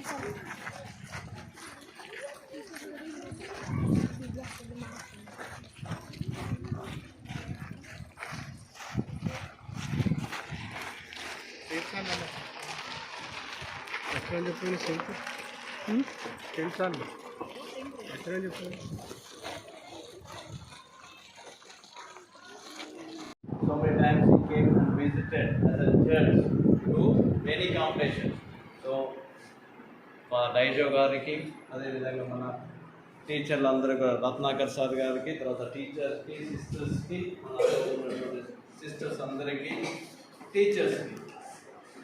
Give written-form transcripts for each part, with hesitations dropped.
So many times he came and visited as a judge to many competitions. So Dizo గారికి అదేవిధంగా మన టీచర్లు అందరూ కూడా రత్నాకర్ సార్ గారికి, తర్వాత టీచర్స్కి, సిస్టర్స్కి, మన సిస్టర్స్ అందరికీ, టీచర్స్కి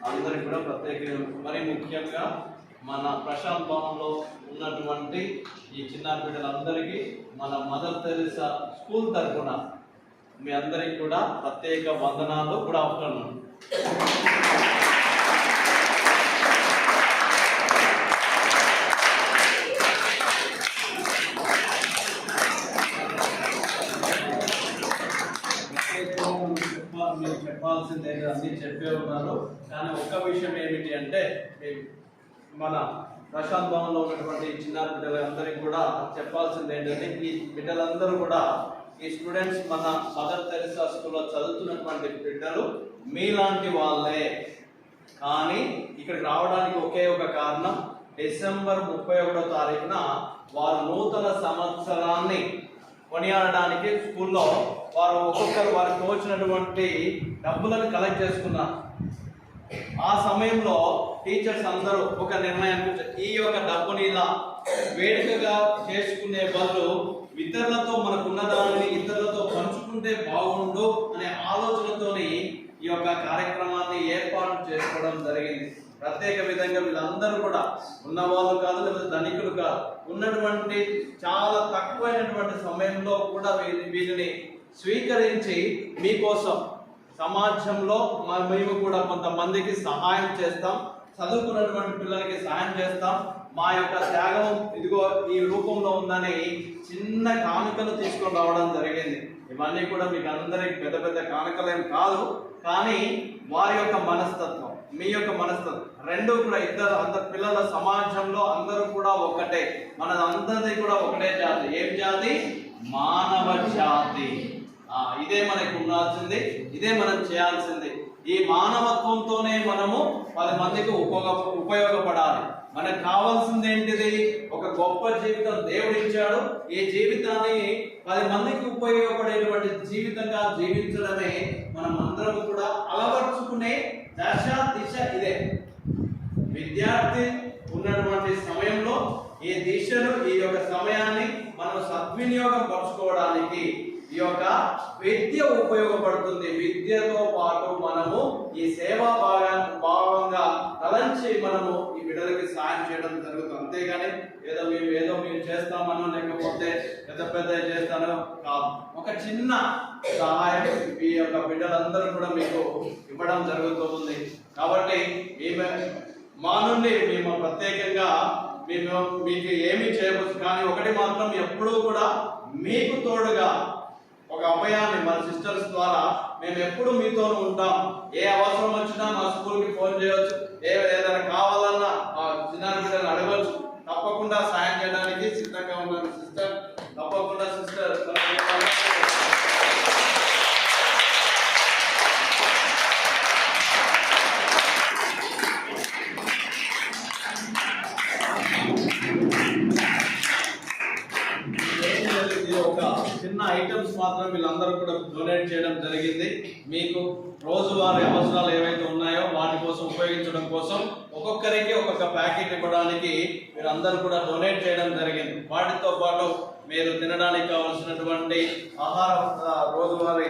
అందరికి కూడా ప్రత్యేకంగా మరి ముఖ్యంగా మన ప్రశాంత్ భవన్లో ఉన్నటువంటి ఈ చిన్నారి బిడ్డలందరికీ మన మదర్ తెరెసా స్కూల్ తరఫున మీ అందరికి కూడా ప్రత్యేక వందనాలు. Good afternoon. మీరు చెప్పాల్సిందే అన్నీ చెప్పే ఉన్నారు, కానీ ఒక్క విషయం ఏమిటి అంటే మన ప్రశాంత్ భవన్లో ఉన్నటువంటి చిన్నారి బిడ్డలందరికీ కూడా చెప్పాల్సింది ఏంటంటే ఈ బిడ్డలందరూ కూడా ఈ స్టూడెంట్స్ మన మదర్ తెరెసా స్కూల్లో చదువుతున్నటువంటి బిడ్డలు మీలాంటి వాళ్ళే. కానీ ఇక్కడికి రావడానికి ఒకే ఒక కారణం, డిసెంబర్ 31వ తారీఖున వారు నూతన సంవత్సరాన్ని కొనియాడడానికి స్కూల్లో వారు ఒక్కొక్కరు వారికి తోచినటువంటి డబ్బులను కలెక్ట్ చేసుకున్నారు. ఆ సమయంలో టీచర్స్ అందరూ ఒక నిర్ణయానికి వచ్చారు, ఈ యొక్క డబ్బుని ఇలా వేడుకగా చేసుకునే బదులు ఇతరులతో మనకున్న దానిని ఇతరులతో పంచుకుంటే బాగుండు అనే ఆలోచనతోని ఈ యొక్క కార్యక్రమాన్ని ఏర్పాటు చేసుకోవడం జరిగింది. ప్రత్యేక విధంగా వీళ్ళందరూ కూడా ఉన్నవాళ్ళు కాదు, లేదా ధనికులు కాదు, ఉన్నటువంటి చాలా తక్కువైనటువంటి సమయంలో కూడా వీరిని స్వీకరించి మీకోసం సమాజంలో మేము కూడా కొంతమందికి సహాయం చేస్తాం, చదువుకున్నటువంటి పిల్లలకి సహాయం చేస్తాం, మా యొక్క త్యాగం ఇదిగో ఈ రూపంలో ఉందని చిన్న కానుకలు తీసుకొని రావడం జరిగింది. ఇవన్నీ కూడా మీకు అందరికి పెద్ద పెద్ద కానుకలేం కాదు, కానీ వారి యొక్క మనస్తత్వం, మీ యొక్క మనస్తత్వం రెండు కూడా అందరు పిల్లల సమాజంలో అందరూ కూడా ఒకటే. మన అందరిది కూడా ఒకటే జాతి. ఏం జాతి? మానవ జాతి. ఇదే మనకు ఉండాల్సింది, ఇదే మనం చేయాల్సింది. ఈ మానవత్వంతోనే మనము 10 మందికి ఉపయోగపడాలి. మనకు కావాల్సింది ఏంటిది? ఒక గొప్ప జీవితం దేవుడు ఇచ్చాడు. ఈ జీవితాన్ని 10 మందికి ఉపయోగపడేటువంటి జీవితంగా జీవించడమే మనం అందరం కూడా అలవర్చుకునే దిశ ఇదే. విద్యార్థి ఉన్నటువంటి సమయంలో ఈ దిశను, ఈ యొక్క సమయాన్ని మనం సద్వినియోగం పరచుకోవడానికి ఈ యొక్క విద్య ఉపయోగపడుతుంది. విద్యతో పాటు మనము ఈ సేవా భాగంగా తలంచి మనము ఈ బిడ్డలకి సాయం చేయడం జరుగుతుంది. అంతేగాని ఏదో మేము చేస్తామనో లేకపోతే పెద్ద చేస్తానో కాదు. ఒక చిన్న సహాయం ఈ యొక్క బిడ్డలందరూ కూడా మీకు ఇవ్వడం జరుగుతుంది. కాబట్టి మా నుండి మేము ప్రత్యేకంగా మీకు ఏమీ చేయవచ్చు, కానీ ఒకటి మాత్రం ఎప్పుడూ కూడా మీకు తోడుగా ఒక అభయాన్ని మన సిస్టర్స్ ద్వారా మేము ఎప్పుడు మీతో ఉంటాం. ఏ అవసరం వచ్చినా మా స్కూల్కి ఫోన్ చేయవచ్చు, ఏదైనా కావాలన్నా చిన్నారి బిడ్డలు అడగవచ్చు. తప్పకుండా సాయం చేయడానికి సిద్ధంగా ఉన్నాను సిస్టర్. తప్పకుండా సిస్టర్ చిన్న ఐటమ్స్ మాత్రం వీళ్ళందరూ కూడా డొనేట్ చేయడం జరిగింది. మీకు రోజువారీ అవసరాలు ఏవైతే ఉన్నాయో వాటి కోసం ఉపయోగించడం కోసం ఒక్కొక్కరికి ఒక్కొక్క ప్యాకెట్ ఇవ్వడానికి మీరందరూ కూడా డొనేట్ చేయడం జరిగింది. వాటితో పాటు మీరు తినడానికి కావాల్సినటువంటి ఆహారం, రోజువారీ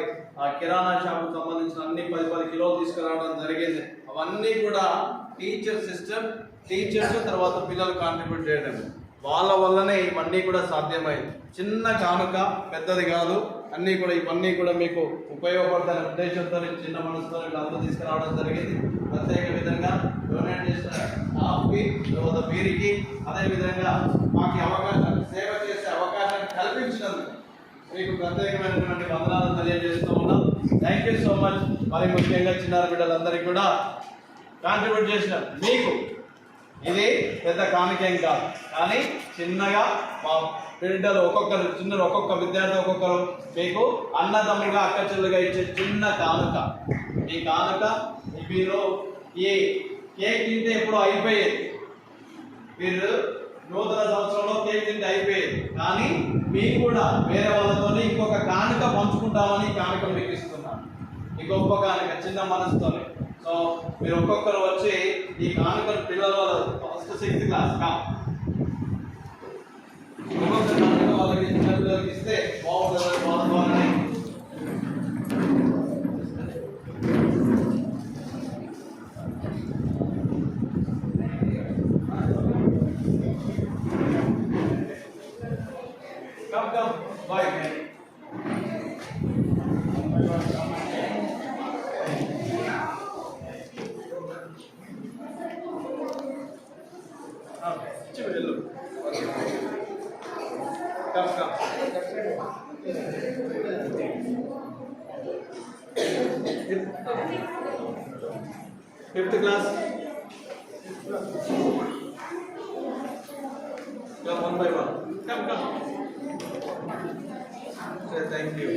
కిరాణా షాపుకు సంబంధించిన అన్ని 10 కిలోలు తీసుకురావడం జరిగింది. అవన్నీ కూడా టీచర్స్ తర్వాత పిల్లలు కాంట్రిబ్యూట్ చేయడం, వాళ్ళ వల్లనే ఇవన్నీ కూడా సాధ్యమైంది. చిన్న కానుక, పెద్దది కాదు, అన్నీ కూడా ఇవన్నీ కూడా మీకు ఉపయోగపడతాయనే ఉద్దేశంతో చిన్న మనసుతో అందరూ తీసుకురావడం జరిగింది. ప్రత్యేక విధంగా డొనేట్ చేసిన స్టాఫ్కి, తర్వాత వీరికి, అదేవిధంగా మాకు సేవ చేసే అవకాశాన్ని కల్పించినందుకు మీకు ప్రత్యేకమైనటువంటి వందనాలు తెలియజేస్తూ ఉన్నాం. Thank you so much. మరి ముఖ్యంగా చిన్నారి బిడ్డలందరికీ కూడా కాంట్రిబ్యూట్ చేసిన మీకు ఇది పెద్ద కానుకేం కాదు, కానీ చిన్నగా మా బిడ్డలు ఒక్కొక్క విద్యార్థి ఒక్కొక్కరు మీకు అన్నదమ్ములుగా అక్క చెల్లుగా ఇచ్చే చిన్న కానుక. ఈ కానుక మీరు ఈ కేక్ తింటే ఎప్పుడు అయిపోయేది, మీరు నూతన సంవత్సరంలో కేక్ తింటే అయిపోయేది, కానీ మీకు కూడా వేరే వాళ్ళతో ఇంకొక కానుక పంచుకుంటామని ఈ కానుక మీకు ఇస్తున్నాను. ఈ గొప్ప కానుక చిన్న మనసుతోనే. సో మీరు ఒక్కొక్కరు వచ్చి ఈ కానుకలు పిల్లల ఫస్ట్ 6th క్లాస్ ఒక్కొక్క కానుక వాళ్ళకి చిన్న పిల్లలకి ఇస్తే బాగుంటుంది. బాగుంటుందని come bye man. Hello. Come. 5th class. Come one by one. Come. Say thank you.